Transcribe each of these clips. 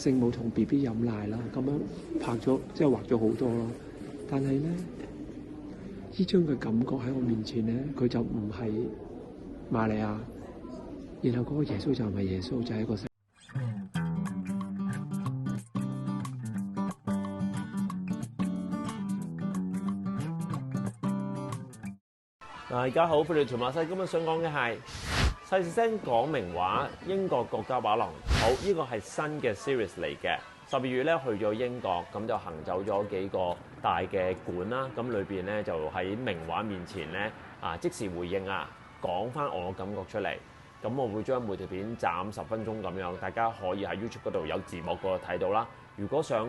聖母同 BB 飲奶啦，咁樣拍咗即係畫咗好多咯。但係咧，呢張嘅感覺喺我面前咧，佢就唔係瑪利亞，然後嗰個耶穌就唔係耶穌，就係一個大家好，歡迎從馬西。今日想講嘅係細聲講明話英國國家畫廊。好，呢個係新嘅 series 嚟嘅。12月咧去咗英國，咁就行走咗幾個大嘅館啦。咁裏邊咧就喺名畫面前咧即時回應講翻我嘅感覺出嚟。咁我會將每條片斬10分鐘咁樣，大家可以喺 YouTube 嗰度有字幕嗰度睇到啦。如果想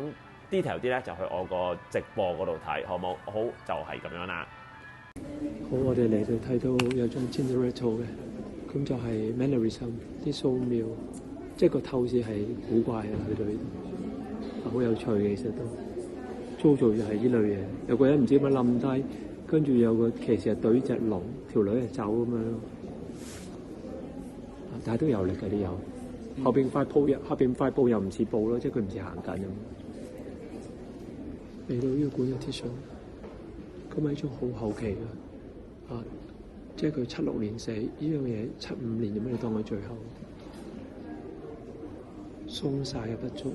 detail 啲咧，就去我個直播嗰度睇，好冇？好，就係咁樣啦。好，我哋嚟到睇到有張 Tintoretto 嘅，咁就係 Mannerism 啲素描，即係個透視係古怪嘅，去到呢度好有趣嘅，其實都做就係呢類嘢。有個人唔知點樣冧低，跟住有個騎士係對隻龍，條女係走咁樣咯。但係都有力嘅啲有，後邊塊布又唔似布咯，即係佢唔似行緊咁。嚟到呢個館嘅 Titian，咁係一種好後期嘅。即係佢76年死，呢樣嘢75年咁樣，你當佢最後鬆晒嘅不足。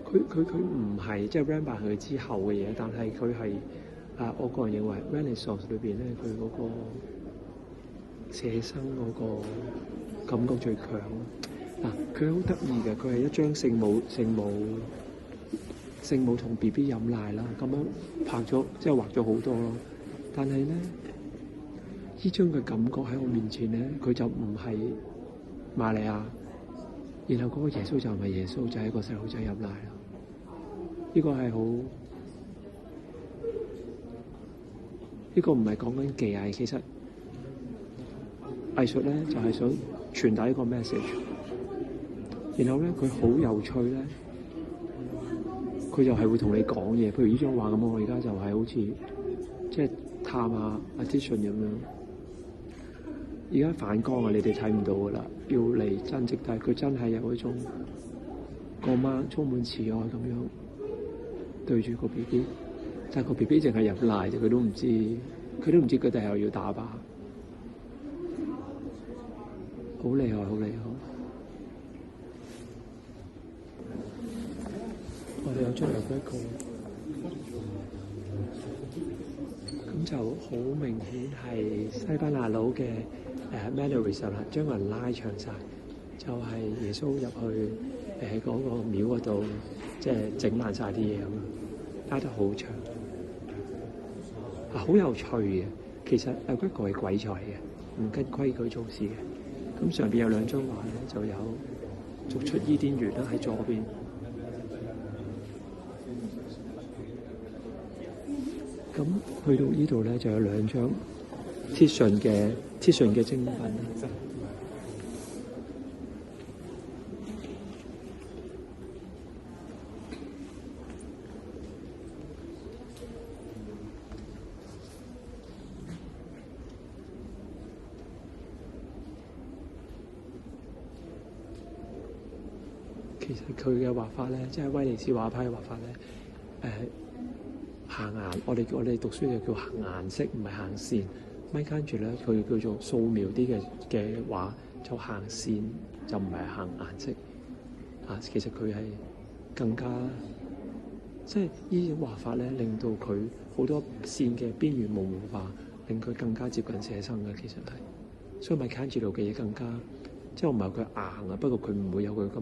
佢唔係即係 Rembrandt 佢之後嘅嘢，但係佢係我個人認為 Renaissance 裏邊咧，佢嗰個寫生嗰個感覺最強。佢好得意嘅，佢係一張聖母同 BB 飲奶啦，咁樣拍咗即係畫咗好多咯。但係咧，呢張嘅感覺喺我面前咧，佢就唔係瑪利亞，然後嗰個耶穌就唔係耶穌，就係一個細路仔飲奶啦。呢個係好，呢個唔係講緊技藝，其實藝術咧就係想傳達一個 message。然後咧，佢好有趣咧。佢就係會同你講嘢，譬如呢張畫咁，我而家就係好似即係探下阿 Titian 咁樣。而家反光啊，你哋睇唔到噶啦，要嚟真跡，但係佢真係有一種個媽充滿慈愛咁樣對住個 BB， 但係個 BB 淨係入奶啫，佢都唔知佢第後要打靶，好厲害，好厲害。我哋有張Greco，咁就好明顯係西班牙佬嘅Mannerism 啦，將人拉長晒，就係耶穌入去嗰個廟嗰度，即係整爛晒啲嘢咁樣，拉得好長，好有趣嘅。其實Greco係鬼才嘅，唔跟規矩做事嘅。咁上邊有兩張畫咧，就有逐出伊甸園啦，喺左邊。咁去到呢度咧，就有兩張 Titian 嘅精品。其實佢嘅畫法咧，即係威尼斯畫派嘅畫法咧，行顏，我哋讀書就叫行顏色，唔係行線。Michelangelo咧，佢叫做素描啲嘅畫，就行線，就唔係行顏色。其實佢係更加，即係呢種畫法咧，令到佢好多線嘅邊緣模糊化，令佢更加接近寫生嘅。其實係，所以Michelangelo嘅嘢更加，即係我唔係佢硬啊，不過佢唔會有佢咁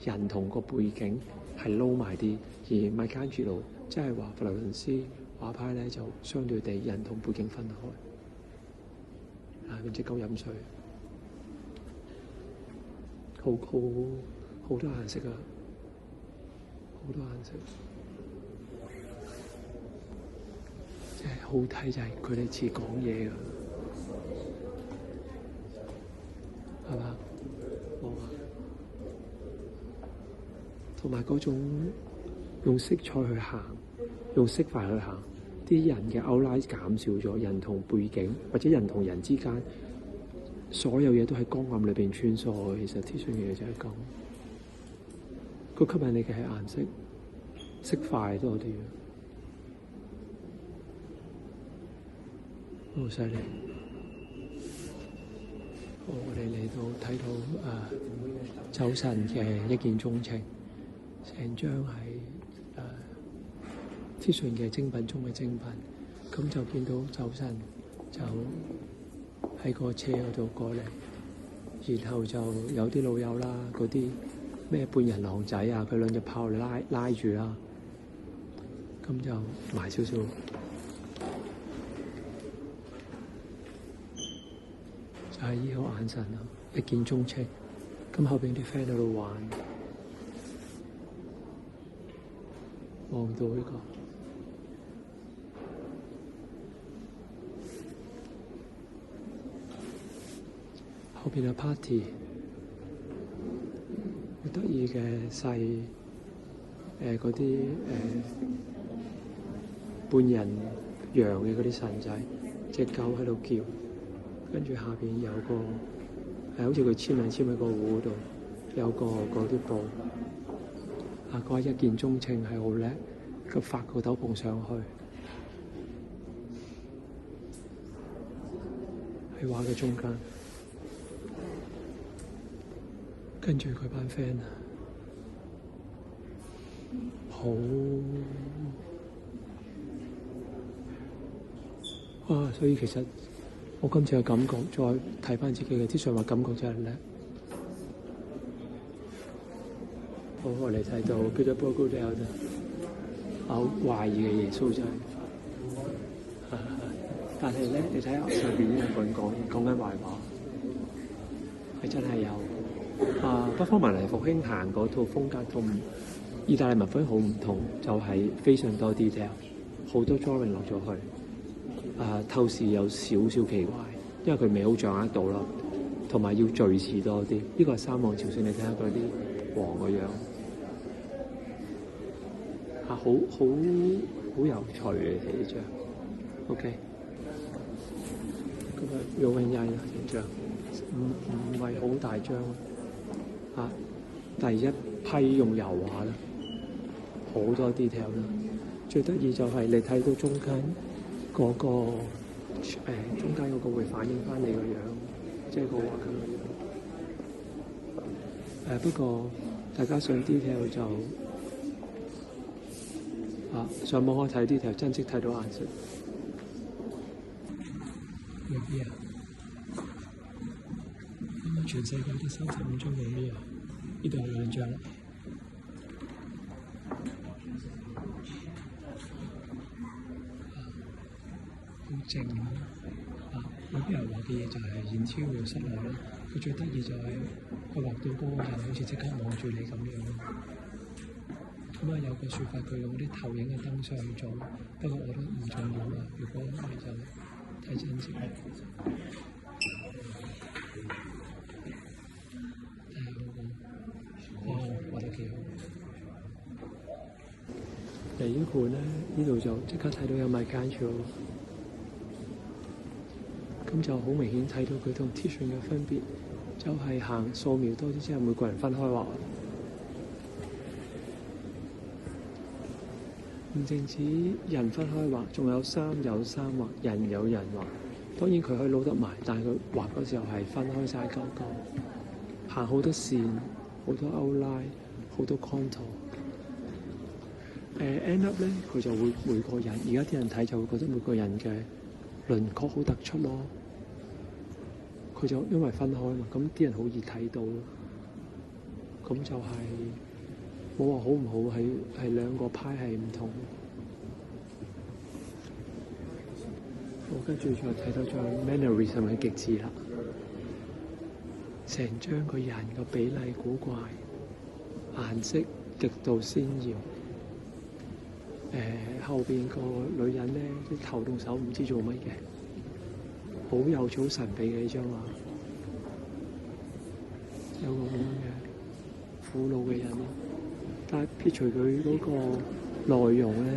人同個背景係撈埋啲，而Michelangelo即係話佛羅倫斯畫派咧，就相對地人同背景分開。邊隻狗飲水，好多顏色啊，好多顏色。即係好睇就係佢哋似講嘢㗎，係嘛？冇啊。同埋嗰種用色彩去行，用色塊去行，啲人嘅 outline 減少咗，人同背景或者人同人之間所有嘢都喺光暗裏邊穿梭。其實 Titian 嘅嘢就係咁，佢吸引你嘅係顏色，色塊多啲，好犀利。好，我哋嚟到睇到酒神嘅一見鍾情，成張係Titian嘅精品中嘅精品。咁就見到酒神就喺個車嗰度過嚟，然後就有啲老友啦，嗰啲咩半人狼仔啊，佢兩隻炮拉住啦，咁就埋少少，就係依個眼神啊，一見鍾情。咁後邊啲 friend 喺度玩，望到呢個。後邊嘅 party 好得意嘅細嗰啲半人羊嘅嗰啲神仔，隻狗喺度叫，跟住下邊有個好似佢簽名簽喺個壺度，有個嗰啲布。嗰一見鍾情係好叻，佢發個斗篷上去，喺畫嘅中間。跟住佢班 friend 好所以其實我今次嘅感覺，再睇翻自己嘅Titian話感覺真係叻。好，我哋睇到叫做 Bogudel 啫，好怪異嘅耶穌仔。但係咧，你睇下上邊呢兩個人講緊壞話，係真係有。北方文藝復興行嗰套風格同意大利文風好唔同，就係非常多 detail， 好多 drawing 落咗去。透視有少少奇怪，因為佢未好掌握到啦，同埋要敘事多啲。呢個係三王朝聖，你睇下嗰啲王個樣，好有趣嘅呢張。OK， 咁有永曳啦呢張，唔係好大張。第一批用油畫啦，好多 detail 啦。最得意就係你睇到中間嗰個中間嗰個會反映翻你個樣，即係個畫咁嘅樣。不過大家上 detail 就上網可以睇 detail， 真即睇到顏色。有啲全世界都35張嘅呢樣，呢度有2張啦。好靜有啲人畫嘅嘢就係演超到室內啦。佢最得意就係佢畫到嗰個人好似即刻望住你咁樣。有個説法，佢用啲投影嘅燈上去做，不過我覺得唔重要啦。如果你就睇真實。畫得幾好。嚟呢盤咧，呢度就即刻睇到有埋間條，咁就好明顯睇到佢同 Titian 嘅分別，就係行素描多啲，即係每個人分開畫。唔淨止人分開畫，仲有衫有衫畫，人有人畫。當然佢可以撈得埋，但係佢畫嗰時候係分開晒嚿嚿，行好多線，好多 outline， 好多 contour。end up 咧，佢就會每個人，而家啲人睇就會覺得每個人嘅輪廓好突出咯。佢就因為分開嘛，咁啲人好易睇到咯。咁就係冇話好唔好，係兩個派係唔同。我跟住再睇到張 mannerism 係極致啦，成張個人個比例古怪，顏色極度鮮豔。後邊個女人咧，啲頭同手唔知做乜嘅，好有趣好神秘嘅呢張畫，有個咁樣嘅苦惱嘅人咯。但係撇除佢嗰個內容咧，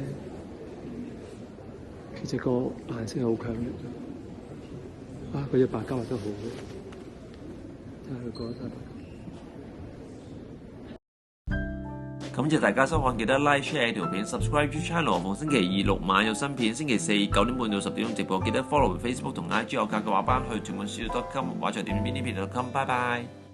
其實個顏色係好強烈嘅。佢隻白膠畫得好好。睇下佢覺得得唔得。感謝大家收看，記得 like share 條片 ，subscribe to channel。逢星期二6晚有新片，星期4 9點半到10點鐘直播。記得 follow Facebook 同 IG 有教嘅畫班去屯門書 .com 畫在點邊呢邊 .com。拜拜。